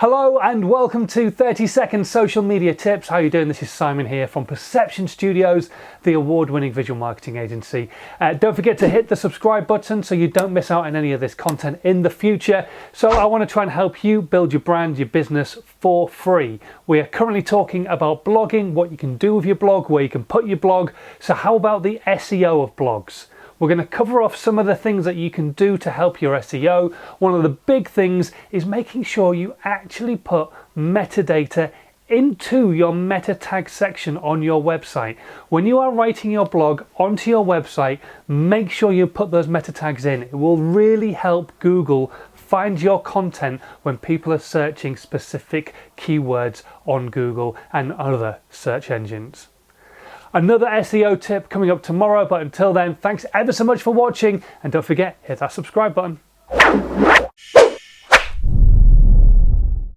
Hello and welcome to 30-second social media tips. How are you doing? This is Simon here from Perception Studios, the award-winning visual marketing agency. Don't forget to hit the subscribe button so you don't miss out on any of this content in the future. So I want to try and help you build your brand, your business for free. We are currently talking about blogging, what you can do with your blog, where you can put your blog. So how about the SEO of blogs? We're going to cover off some of the things that you can do to help your SEO. One of the big things is making sure you actually put metadata into your meta tag section on your website. When you are writing your blog onto your website, make sure you put those meta tags in. It will really help Google find your content when people are searching specific keywords on Google and other search engines. Another SEO tip coming up tomorrow, but until then, thanks ever so much for watching, and don't forget, hit that subscribe button.